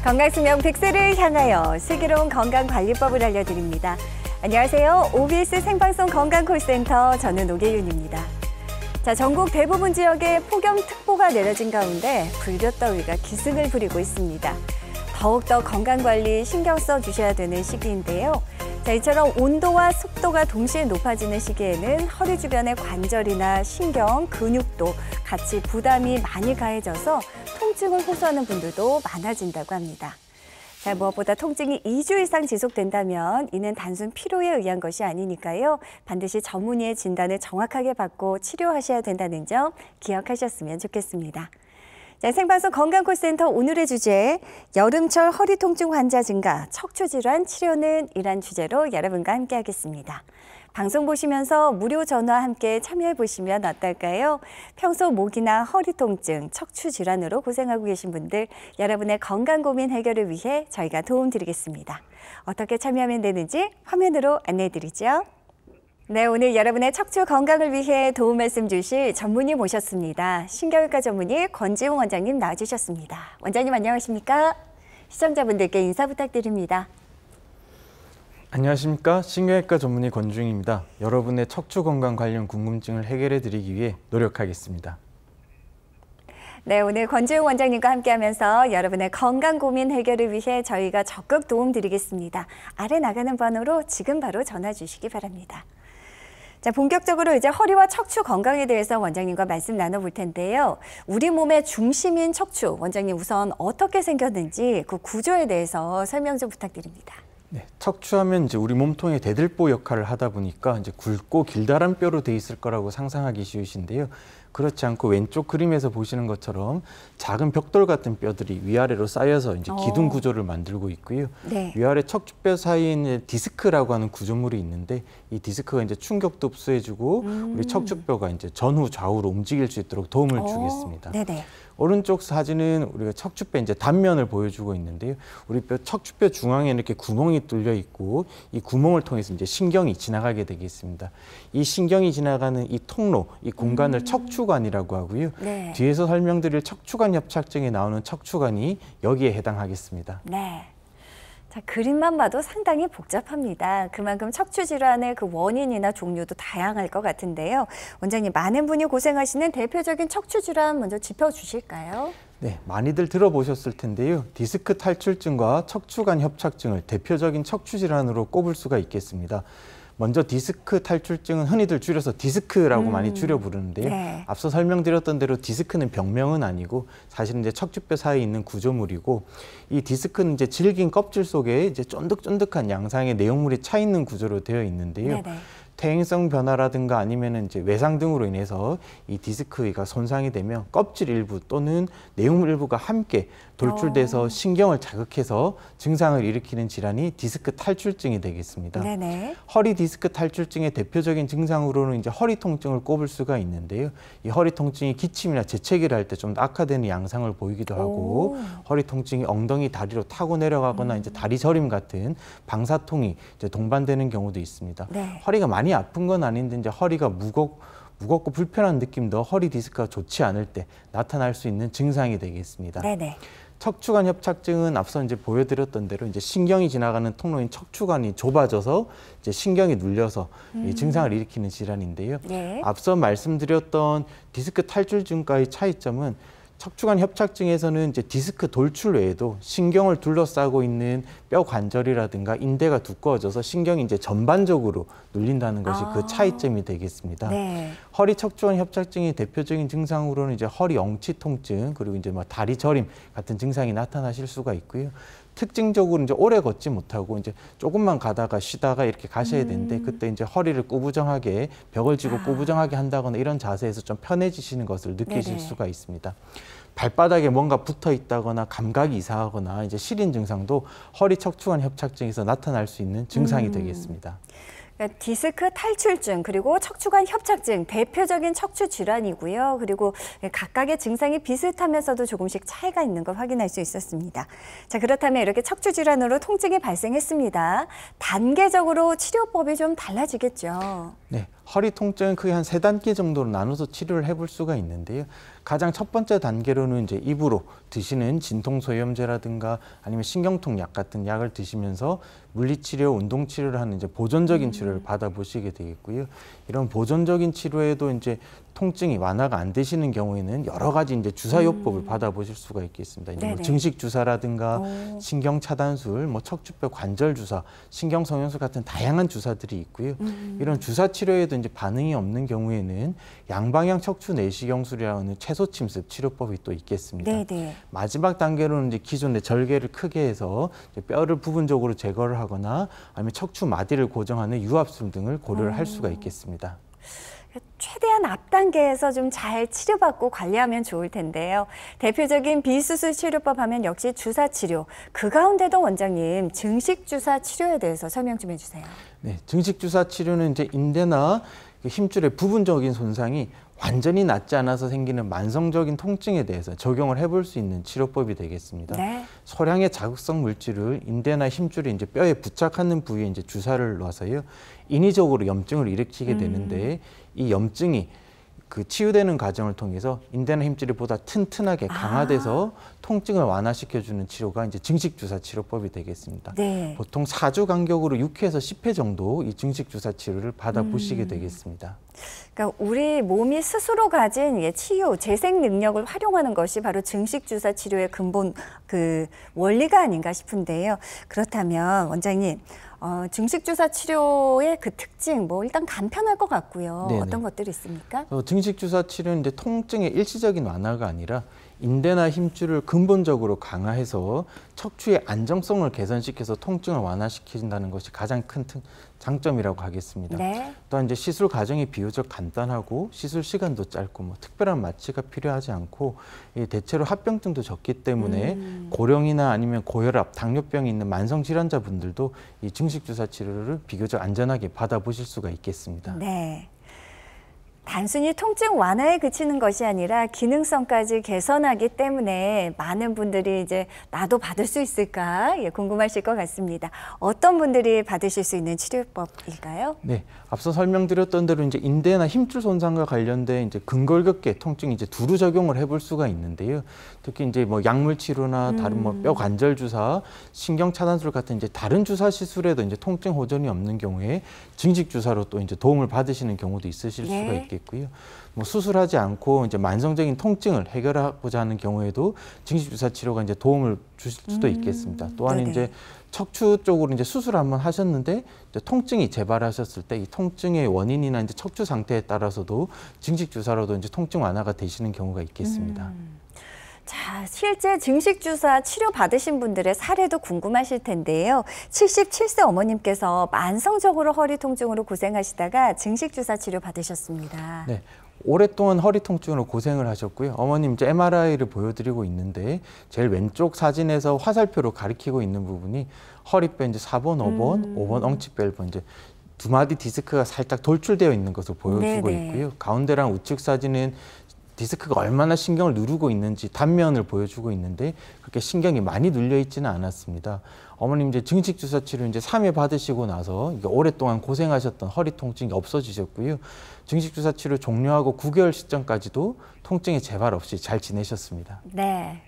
건강수명 100세를 향하여 슬기로운 건강관리법을 알려드립니다. 안녕하세요. OBS 생방송 건강콜센터 저는 노계윤입니다. 자, 전국 대부분 지역에 폭염특보가 내려진 가운데 불볕더위가 기승을 부리고 있습니다. 더욱더 건강관리 신경 써주셔야 되는 시기인데요. 자, 이처럼 온도와 습도가 동시에 높아지는 시기에는 허리 주변의 관절이나 신경, 근육도 같이 부담이 많이 가해져서 통증을 호소하는 분들도 많아진다고 합니다. 자, 무엇보다 통증이 2주 이상 지속된다면 이는 단순 피로에 의한 것이 아니니까요. 반드시 전문의의 진단을 정확하게 받고 치료하셔야 된다는 점 기억하셨으면 좋겠습니다. 자, 생방송 건강콜센터 오늘의 주제, 여름철 허리 통증 환자 증가, 척추질환 치료는 이란 주제로 여러분과 함께하겠습니다. 방송 보시면서 무료 전화 함께 참여해 보시면 어떨까요? 평소 목이나 허리 통증, 척추 질환으로 고생하고 계신 분들, 여러분의 건강 고민 해결을 위해 저희가 도움드리겠습니다. 어떻게 참여하면 되는지 화면으로 안내해 드리죠. 네, 오늘 여러분의 척추 건강을 위해 도움 말씀 주실 전문의 모셨습니다. 신경외과 전문의 권지웅 원장님 나와주셨습니다. 원장님 안녕하십니까? 시청자분들께 인사 부탁드립니다. 안녕하십니까? 신경외과 전문의 권지웅입니다. 여러분의 척추 건강 관련 궁금증을 해결해 드리기 위해 노력하겠습니다. 네, 오늘 권지웅 원장님과 함께하면서 여러분의 건강 고민 해결을 위해 저희가 적극 도움드리겠습니다. 아래 나가는 번호로 지금 바로 전화 주시기 바랍니다. 자, 본격적으로 이제 허리와 척추 건강에 대해서 원장님과 말씀 나눠볼 텐데요. 우리 몸의 중심인 척추, 원장님 우선 어떻게 생겼는지 그 구조에 대해서 설명 좀 부탁드립니다. 네, 척추하면 이제 우리 몸통의 대들보 역할을 하다 보니까 이제 굵고 길다란 뼈로 돼 있을 거라고 상상하기 쉬우신데요. 그렇지 않고 왼쪽 그림에서 보시는 것처럼 작은 벽돌 같은 뼈들이 위아래로 쌓여서 이제 기둥 구조를 만들고 있고요. 네. 위아래 척추뼈 사이에 이제 디스크라고 하는 구조물이 있는데 이 디스크가 이제 충격도 흡수해주고 우리 척추뼈가 이제 전후 좌우로 움직일 수 있도록 도움을 주겠습니다. 네네. 오른쪽 사진은 우리가 척추뼈 이제 단면을 보여주고 있는데요. 우리 척추뼈 중앙에 이렇게 구멍이 뚫려 있고 이 구멍을 통해서 이제 신경이 지나가게 되겠습니다. 이 신경이 지나가는 이 통로, 이 공간을 척추관이라고 하고요. 네. 뒤에서 설명드릴 척추관 협착증에 나오는 척추관이 여기에 해당하겠습니다. 네. 자, 그림만 봐도 상당히 복잡합니다. 그만큼 척추 질환의 그 원인이나 종류도 다양할 것 같은데요. 원장님, 많은 분이 고생하시는 대표적인 척추 질환 먼저 짚어주실까요? 네, 많이들 들어보셨을 텐데요. 디스크 탈출증과 척추관 협착증을 대표적인 척추 질환으로 꼽을 수가 있겠습니다. 먼저 디스크 탈출증은 흔히들 줄여서 디스크라고 많이 줄여 부르는데요. 네. 앞서 설명드렸던 대로 디스크는 병명은 아니고 사실은 이제 척추뼈 사이에 있는 구조물이고 이 디스크는 이제 질긴 껍질 속에 이제 쫀득쫀득한 양상의 내용물이 차 있는 구조로 되어 있는데요. 네네. 퇴행성 변화라든가 아니면 이제 외상 등으로 인해서 이 디스크가 손상이 되면 껍질 일부 또는 내용물 일부가 함께 돌출돼서 신경을 자극해서 증상을 일으키는 질환이 디스크 탈출증이 되겠습니다. 네네. 허리 디스크 탈출증의 대표적인 증상으로는 이제 허리 통증을 꼽을 수가 있는데요. 이 허리 통증이 기침이나 재채기를 할 때 좀 악화되는 양상을 보이기도 하고 허리 통증이 엉덩이 다리로 타고 내려가거나 이제 다리 저림 같은 방사통이 이제 동반되는 경우도 있습니다. 네. 허리가 많이 아픈 건 아닌데 이제 허리가 무겁고 불편한 느낌도 허리 디스크가 좋지 않을 때 나타날 수 있는 증상이 되겠습니다. 네네. 척추관 협착증은 앞서 이제 보여드렸던 대로 이제 신경이 지나가는 통로인 척추관이 좁아져서 이제 신경이 눌려서 이 증상을 일으키는 질환인데요. 네. 앞서 말씀드렸던 디스크 탈출증과의 차이점은 척추관 협착증에서는 이제 디스크 돌출 외에도 신경을 둘러싸고 있는 뼈 관절이라든가 인대가 두꺼워져서 신경이 이제 전반적으로 눌린다는 것이 그 차이점이 되겠습니다. 네. 허리 척추관 협착증의 대표적인 증상으로는 이제 허리 엉치 통증 그리고 이제 뭐 다리 저림 같은 증상이 나타나실 수가 있고요. 특징적으로 이제 오래 걷지 못하고 이제 조금만 가다가 쉬다가 이렇게 가셔야 되는데 그때 이제 허리를 꾸부정하게 벽을 쥐고 꾸부정하게 한다거나 이런 자세에서 좀 편해지시는 것을 느끼실 네네. 수가 있습니다. 발바닥에 뭔가 붙어 있다거나 감각이 이상하거나 이제 시린 증상도 허리 척추관 협착증에서 나타날 수 있는 증상이 되겠습니다. 그러니까 디스크 탈출증 그리고 척추관 협착증 대표적인 척추 질환이고요. 그리고 각각의 증상이 비슷하면서도 조금씩 차이가 있는 걸 확인할 수 있었습니다. 자, 그렇다면 이렇게 척추 질환으로 통증이 발생했습니다. 단계적으로 치료법이 좀 달라지겠죠. 네, 허리 통증은 크게 한 3단계 정도로 나눠서 치료를 해볼 수가 있는데요. 가장 첫 번째 단계로는 이제 입으로 드시는 진통소염제라든가 아니면 신경통약 같은 약을 드시면서 물리치료, 운동치료를 하는 이제 보존적인 치료를 받아보시게 되겠고요. 이런 보존적인 치료에도 이제 통증이 완화가 안 되시는 경우에는 여러 가지 이제 주사요법을 받아보실 수가 있겠습니다. 이제 뭐 증식 주사라든가 신경 차단술, 뭐 척추뼈 관절 주사, 신경 성형술 같은 다양한 주사들이 있고요. 이런 주사 치료에도 이제 반응이 없는 경우에는 양방향 척추 내시경술이라는 채소 침습 치료법이 또 있겠습니다. 네네. 마지막 단계로는 이제 기존의 절개를 크게 해서 이제 뼈를 부분적으로 제거를 하거나 아니면 척추 마디를 고정하는 유압술 등을 고려를 할 수가 있겠습니다. 최대한 앞 단계에서 좀 잘 치료받고 관리하면 좋을 텐데요. 대표적인 비수술 치료법 하면 역시 주사 치료. 그 가운데도 원장님 증식 주사 치료에 대해서 설명 좀 해주세요. 네, 증식 주사 치료는 이제 인대나 힘줄의 부분적인 손상이 완전히 낫지 않아서 생기는 만성적인 통증에 대해서 적용을 해볼 수 있는 치료법이 되겠습니다. 네. 소량의 자극성 물질을 인대나 힘줄이 이제 뼈에 부착하는 부위에 이제 주사를 놔서요, 인위적으로 염증을 일으키게 되는데 이 염증이 그 치유되는 과정을 통해서 인대나 힘줄이 보다 튼튼하게 강화돼서 통증을 완화시켜주는 치료가 이제 증식 주사 치료법이 되겠습니다. 네. 보통 4주 간격으로 6회에서 10회 정도 이 증식 주사 치료를 받아보시게 되겠습니다. 그러니까 우리 몸이 스스로 가진 치유, 재생 능력을 활용하는 것이 바로 증식 주사 치료의 근본 그 원리가 아닌가 싶은데요. 그렇다면 원장님, 증식 주사 치료의 그 특징, 뭐 일단 간편할 것 같고요. 네네. 어떤 것들이 있습니까? 증식 주사 치료는 이제 통증의 일시적인 완화가 아니라 인대나 힘줄을 근본적으로 강화해서 척추의 안정성을 개선시켜서 통증을 완화시킨다는 것이 가장 큰 장점이라고 하겠습니다. 네. 또한 이제 시술 과정이 비교적 간단하고 시술 시간도 짧고 뭐 특별한 마취가 필요하지 않고 대체로 합병증도 적기 때문에 고령이나 아니면 고혈압, 당뇨병이 있는 만성 질환자분들도 이 증식 주사 치료를 비교적 안전하게 받아보실 수가 있겠습니다. 네. 단순히 통증 완화에 그치는 것이 아니라 기능성까지 개선하기 때문에 많은 분들이 이제 나도 받을 수 있을까 궁금하실 것 같습니다. 어떤 분들이 받으실 수 있는 치료법일까요? 네, 앞서 설명드렸던 대로 이제 인대나 힘줄 손상과 관련된 이제 근골격계 통증 이제 두루 적용을 해볼 수가 있는데요. 특히 이제 뭐 약물 치료나 다른 뭐 뼈 관절 주사, 신경 차단술 같은 이제 다른 주사 시술에도 이제 통증 호전이 없는 경우에 증식 주사로 또 이제 도움을 받으시는 경우도 있으실 수가 있겠고요. 뭐 수술하지 않고 이제 만성적인 통증을 해결하고자 하는 경우에도 증식 주사 치료가 이제 도움을 주실 수도 있겠습니다. 또한 네네. 이제 척추 쪽으로 이제 수술 한번 하셨는데 이제 통증이 재발하셨을 때 이 통증의 원인이나 이제 척추 상태에 따라서도 증식 주사로도 이제 통증 완화가 되시는 경우가 있겠습니다. 자, 실제 증식 주사 치료 받으신 분들의 사례도 궁금하실 텐데요. 77세 어머님께서 만성적으로 허리 통증으로 고생하시다가 증식 주사 치료 받으셨습니다. 네. 오랫동안 허리 통증으로 고생을 하셨고요. 어머님 이제 MRI를 보여드리고 있는데 제일 왼쪽 사진에서 화살표로 가리키고 있는 부분이 허리뼈 이제 4번, 5번, 5번 엉치뼈 1번 이제 두 마디 디스크가 살짝 돌출되어 있는 것을 보여주고 네네. 있고요. 가운데랑 우측 사진은 디스크가 얼마나 신경을 누르고 있는지 단면을 보여주고 있는데 그렇게 신경이 많이 눌려 있지는 않았습니다. 어머님 이제 증식 주사 치료 이제 3회 받으시고 나서 이게 오랫동안 고생하셨던 허리 통증이 없어지셨고요. 증식 주사 치료 종료하고 9개월 시점까지도 통증이 재발 없이 잘 지내셨습니다. 네.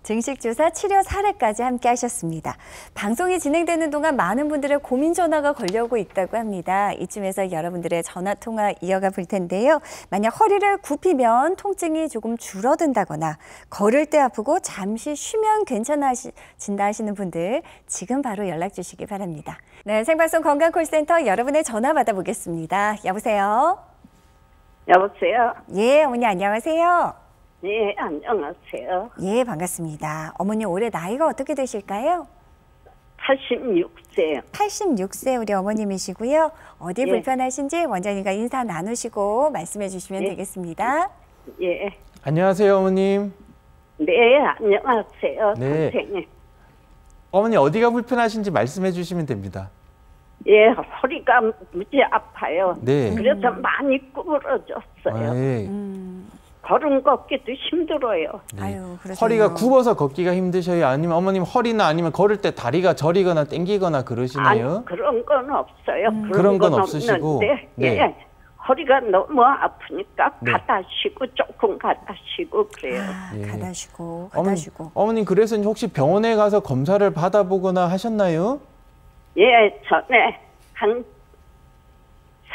증식 주사 치료 사례까지 함께 하셨습니다. 방송이 진행되는 동안 많은 분들의 고민 전화가 걸려오고 있다고 합니다. 이쯤에서 여러분들의 전화 통화 이어가 볼 텐데요. 만약 허리를 굽히면 통증이 조금 줄어든다거나 걸을 때 아프고 잠시 쉬면 괜찮아진다 하시는 분들 지금 바로 연락 주시기 바랍니다. 네, 생방송 건강콜센터 여러분의 전화 받아보겠습니다. 여보세요? 여보세요? 예, 어머니 안녕하세요. 네, 안녕하세요. 예, 반갑습니다. 어머니 올해 나이가 어떻게 되실까요? 86세요. 86세 우리 어머님이시고요. 어디 불편하신지 원장님과 인사 나누시고 말씀해 주시면 되겠습니다. 예. 안녕하세요, 어머님. 네, 안녕하세요. 네. 선생님. 어머니 어디가 불편하신지 말씀해 주시면 됩니다. 예, 허리가 무지 아파요. 네. 그래서 많이 구부러졌어요. 네. 걸음 걷기도 힘들어요. 아유, 그러세요. 허리가 굽어서 걷기가 힘드셔요? 아니면 어머님 허리나 아니면 걸을 때 다리가 저리거나 땡기거나 그러시나요? 아니, 그런 건 없어요. 그런 건 없으시고. 없는데, 네. 예. 허리가 너무 아프니까 네. 가다 쉬고 조금 가다 쉬고 그래요. 아, 예. 가다 쉬고 가다 쉬고. 어머님 그래서 혹시 병원에 가서 검사를 받아보거나 하셨나요? 예, 전에 한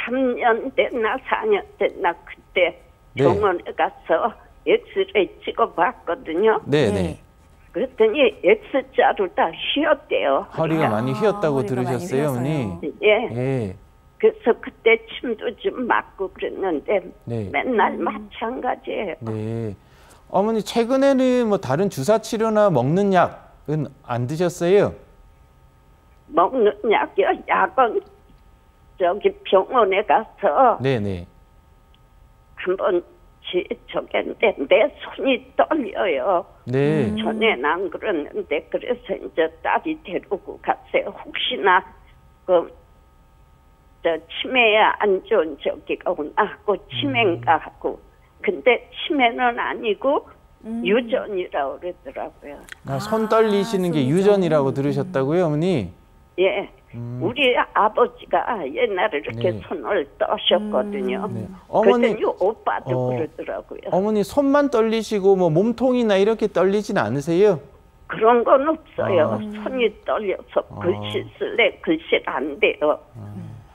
3년 됐나 4년 됐나 그때 네. 병원에 가서 엑스레이 찍어봤거든요. 네네. 그랬더니 X자로 다 휘었대요. 허리가 많이 휘었다고 허리가 많이 들으셨어요, 어머니? 휘어서요. 예. 예. 그래서 그때 침도 좀 맞고 그랬는데 네. 맨날 마찬가지예요. 네. 어머니 최근에는 뭐 다른 주사 치료나 먹는 약은 안 드셨어요? 먹는 약이요? 약은 저기 병원에 가서 네네. 한번 저기인데 내 손이 떨려요. 네. 전에는 안 그랬는데 그래서 이제 딸이 데리고 갔어요. 혹시나 저 치매에 안 좋은 저기가 오나 하고 치매인가 하고 근데 치매는 아니고 유전이라고 그러더라고요. 손 떨리시는 게 손이죠. 유전이라고 들으셨다고요, 어머니? 예. 우리 아버지가 옛날에 이렇게 네. 손을 떠셨거든요. 네. 어머니, 그랬더니 오빠도 그러더라고요. 어머니 손만 떨리시고 뭐 몸통이나 이렇게 떨리진 않으세요? 그런 건 없어요. 아. 손이 떨려서 글씨 쓸래 글씨가 안 돼요.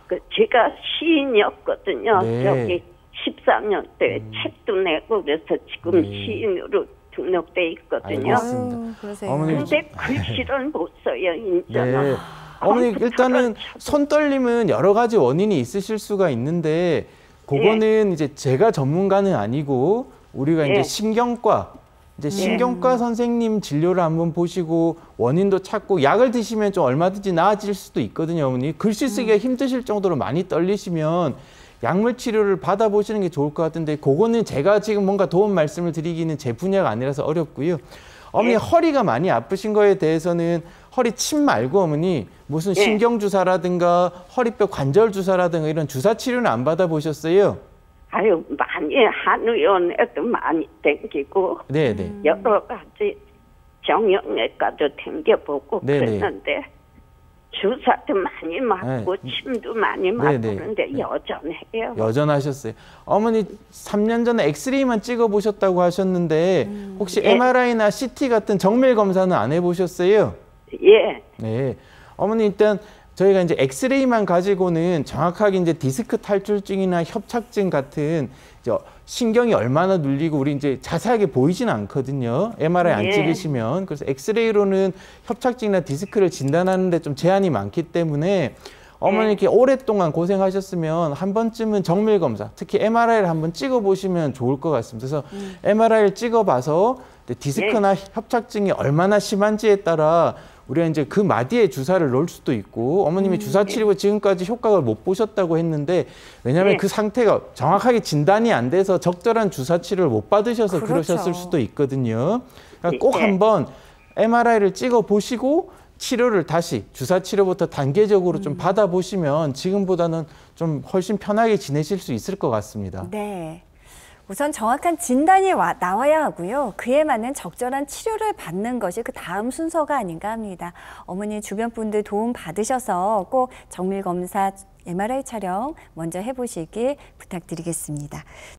그 제가 시인이었거든요. 네. 저기 14년 때 책도 내고 그래서 지금 네. 시인으로 등록돼 있거든요. 알겠습니다. 아유, 그러세요. 어머니, 근데 글씨를 못 써요, 인자는. 네. 어머니 컴퓨터를 일단은 손 떨림은 여러 가지 원인이 있으실 수가 있는데 그거는 이제 제가 전문가는 아니고 우리가 이제 예. 신경과 이제 신경과 선생님 진료를 한번 보시고 원인도 찾고 약을 드시면 좀 얼마든지 나아질 수도 있거든요, 어머니. 글씨 쓰기가 힘드실 정도로 많이 떨리시면 약물 치료를 받아보시는 게 좋을 것 같은데 그거는 제가 지금 뭔가 도움 말씀을 드리기는 제 분야가 아니라서 어렵고요. 어머니 허리가 많이 아프신 거에 대해서는 허리 침 말고 어머니 무슨 신경주사라든가 허리뼈 관절 주사라든가 이런 주사 치료는 안 받아보셨어요? 아유, 많이 한의원에도 많이 댕기고 네네. 여러 가지 정형외과도 댕겨보고 네네. 그랬는데 주사도 많이 맞고 침도 많이 맞고 네네. 그런데 여전해요. 여전하셨어요. 어머니 3년 전에 엑스레이만 찍어보셨다고 하셨는데 혹시 MRI나 CT 같은 정밀 검사는 안 해보셨어요? 예, 네. 어머니 일단 저희가 이제 엑스레이만 가지고는 정확하게 이제 디스크 탈출증이나 협착증 같은 이제 신경이 얼마나 눌리고 우리 이제 자세하게 보이지는 않거든요. MRI 안 예. 찍으시면. 그래서 엑스레이로는 협착증이나 디스크를 진단하는데 좀 제한이 많기 때문에 어머니 이렇게 오랫동안 고생하셨으면 한 번쯤은 정밀 검사, 특히 MRI를 한번 찍어보시면 좋을 것 같습니다. 그래서 MRI를 찍어봐서 디스크나 협착증이 얼마나 심한지에 따라 우리가 이제 그 마디에 주사를 넣을 수도 있고 어머님이 주사 치료가 지금까지 효과를 못 보셨다고 했는데 왜냐하면 그 상태가 정확하게 진단이 안 돼서 적절한 주사 치료를 못 받으셔서 그렇죠. 그러셨을 수도 있거든요. 그러니까 꼭 한번 MRI를 찍어 보시고 치료를 다시 주사 치료부터 단계적으로 좀 받아보시면 지금보다는 좀 훨씬 편하게 지내실 수 있을 것 같습니다. 네. 우선 정확한 진단이 나와야 하고요. 그에 맞는 적절한 치료를 받는 것이 그 다음 순서가 아닌가 합니다. 어머니 주변 분들 도움 받으셔서 꼭 정밀 검사, MRI 촬영 먼저 해보시길 부탁드리겠습니다.